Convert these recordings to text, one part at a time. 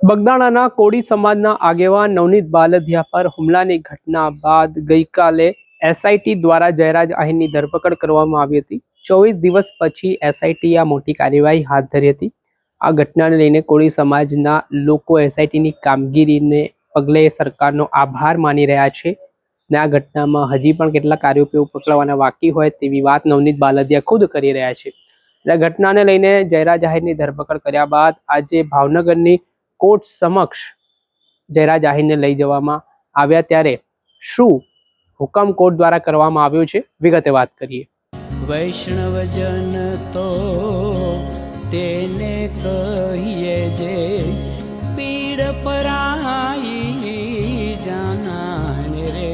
બગદાણાના કોળી સમાજના આગેવાન નવનીત બાલદિયા પર હુમલાની ઘટના બાદ ગઈકાલે એસઆઈટી દ્વારા જયરાજ આહિરની ધરપકડ કરવામાં આવી હતી। 24 દિવસ પછી એસઆઈટીએ આ મોટી કાર્યવાહી હાથ ધરી હતી। આ ઘટનાને લઈને કોળી સમાજના લોકો એસઆઈટીની કામગીરીને પગલે સરકારનો આભાર માની રહ્યા છે ને આ ઘટનામાં હજી પણ કેટલાક આરોપીઓ પકડવાના બાકી હોય તેવી વાત નવનીત બાલદિયા ખુદ કરી રહ્યા છે। આ ઘટનાને લઈને જયરાજ આહિરની ધરપકડ કર્યા બાદ આજે ભાવનગરની કોર્ટ સમક્ષ જયરાજ આહિરને લઈ જવામાં આવ્યા ત્યારે શું હુકમ કોર્ટ દ્વારા કરવામાં આવ્યો છે વિગતે વાત કરીએ। વૈષ્ણવજન તો તેને કહીએ જે પીડ પરાઈ જાનાને રે।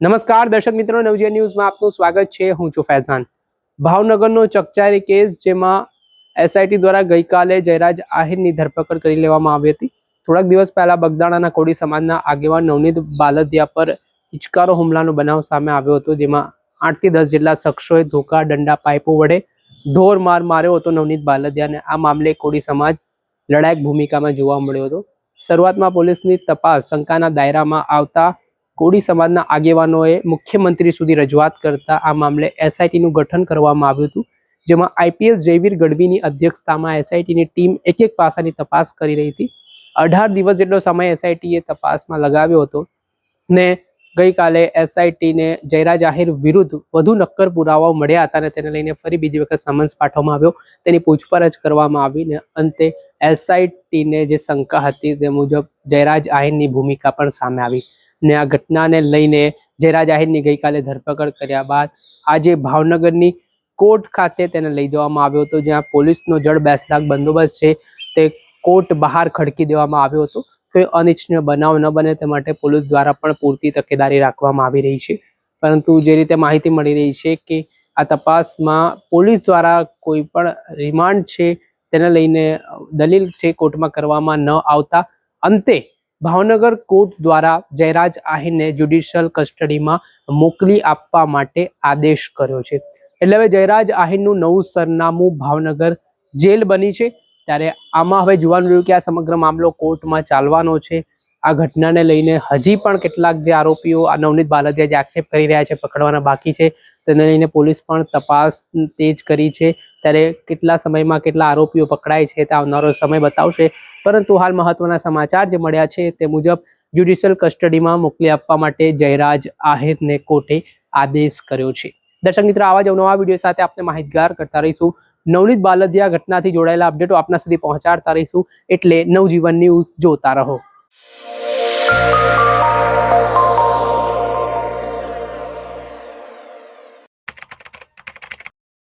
નમસ્કાર દર્શક મિત્રો, નવજીવન ન્યૂઝમાં આપનું સ્વાગત છે। હું છું ફૈઝાન। ભાવનગરનો ચકચારી કેસ જેમાં એસઆઈટી દ્વારા ગઈકાલે જયરાજ આહિરની ધરપકડ કરી લેવામાં આવી હતી। થોડાક દિવસ પહેલા બગદાણાના કોળી સમાજના આગેવાન નવનીત બાલદિયા પર હિચકારો હુમલાનો બનાવ સામે આવ્યો હતો, જેમાં 8 થી 10 જેટલા શખ્સોએ ધોકા, દંડા, પાઇપો વડે ઢોર માર માર્યો હતો નવનીત બાલદિયાને। આ મામલે કોળી સમાજ લડાયક ભૂમિકામાં જોવા મળ્યો હતો। શરૂઆતમાં પોલીસની તપાસ શંકાના દાયરામાં આવતા કોળી સમાજના આગેવાનોએ મુખ્યમંત્રી સુધી રજૂઆત કરતા આ મામલે એસઆઈટીનું ગઠન કરવામાં આવ્યું હતું, જેમાં આઈપીએસ જયવીર ગઢવીની અધ્યક્ષતામાં એસઆઈટીની ટીમ એક પાસાની તપાસ કરી રહી હતી। 18 દિવસ જેટલો સમય એસઆઈટીએ તપાસમાં લગાવ્યો હતો ને ગઈકાલે એસઆઈટીને જયરાજ આહિર વિરુદ્ધ વધુ નક્કર પુરાવાઓ મળ્યા હતા અને તેને લઈને ફરી બીજી વખત સમન્સ પાઠવવામાં આવ્યો। તેની પૂછપરછ કરવામાં આવી ને અંતે એસઆઈટીને જે શંકા હતી તે મુજબ જયરાજ આહિરની ભૂમિકા પણ સામે આવી ને આ ઘટનાને લઈને જયરાજ આહિરની ગઈકાલે ધરપકડ કર્યા બાદ આજે ભાવનગરની કોર્ટ ખાતે તેને લઈ જવામાં આવ્યો હતો, જ્યાં પોલીસનો જડ 2 બંદોબસ્ત છે તે કોર્ટ બહાર ખડકી દેવામાં આવ્યો હતો। કોઈ અનિચ્છનીય બનાવ ન બને તે માટે પોલીસ દ્વારા પણ પૂરતી તકેદારી રાખવામાં આવી રહી છે। પરંતુ જે રીતે માહિતી મળી રહી છે કે આ તપાસમાં પોલીસ દ્વારા કોઈ પણ રિમાન્ડ છે તેને લઈને દલીલ છે કોર્ટમાં કરવામાં ન આવતા અંતે ભાવનગર કોર્ટ દ્વારા જયરાજ આહિરને જ્યુડિશિયલ કસ્ટડીમાં મોકલી આપવા માટે આદેશ કર્યો છે। એટલે હવે જયરાજ આહિરનું નવું સરનામું ભાવનગર જેલ બની છે। ત્યારે આમાં હવે જોવાનું રહ્યું કે આ સમગ્ર મામલો કોર્ટમાં ચાલવાનો છે। આ ઘટનાને લઈને હજી પણ કેટલાક જે આરોપીઓ આ નવનીત બાલદિયા જે આક્ષેપ કરી રહ્યા છે પકડવાના બાકી છે, તેને લઈને પોલીસ પણ તપાસ તેજ કરી છે। ત્યારે કેટલા સમયમાં કેટલા આરોપીઓ પકડાય છે તે આવનારો સમય બતાવશે, પરંતુ હાલ મહત્વના સમાચાર જે મળ્યા છે તે મુજબ જ્યુડિશિયલ કસ્ટડીમાં મોકલી આપવા માટે જયરાજ આહિરને કોર્ટે આદેશ કર્યો છે। દર્શક મિત્રો, આવા જ નવા વિડીયો સાથે આપણે માહિતગાર કરતા રહીશું। નવનીત બાલદિયા ઘટનાથી જોડાયેલા અપડેટો આપના સુધી પહોંચાડતા રહીશું, એટલે નવજીવન ન્યૂઝ જોતા રહો।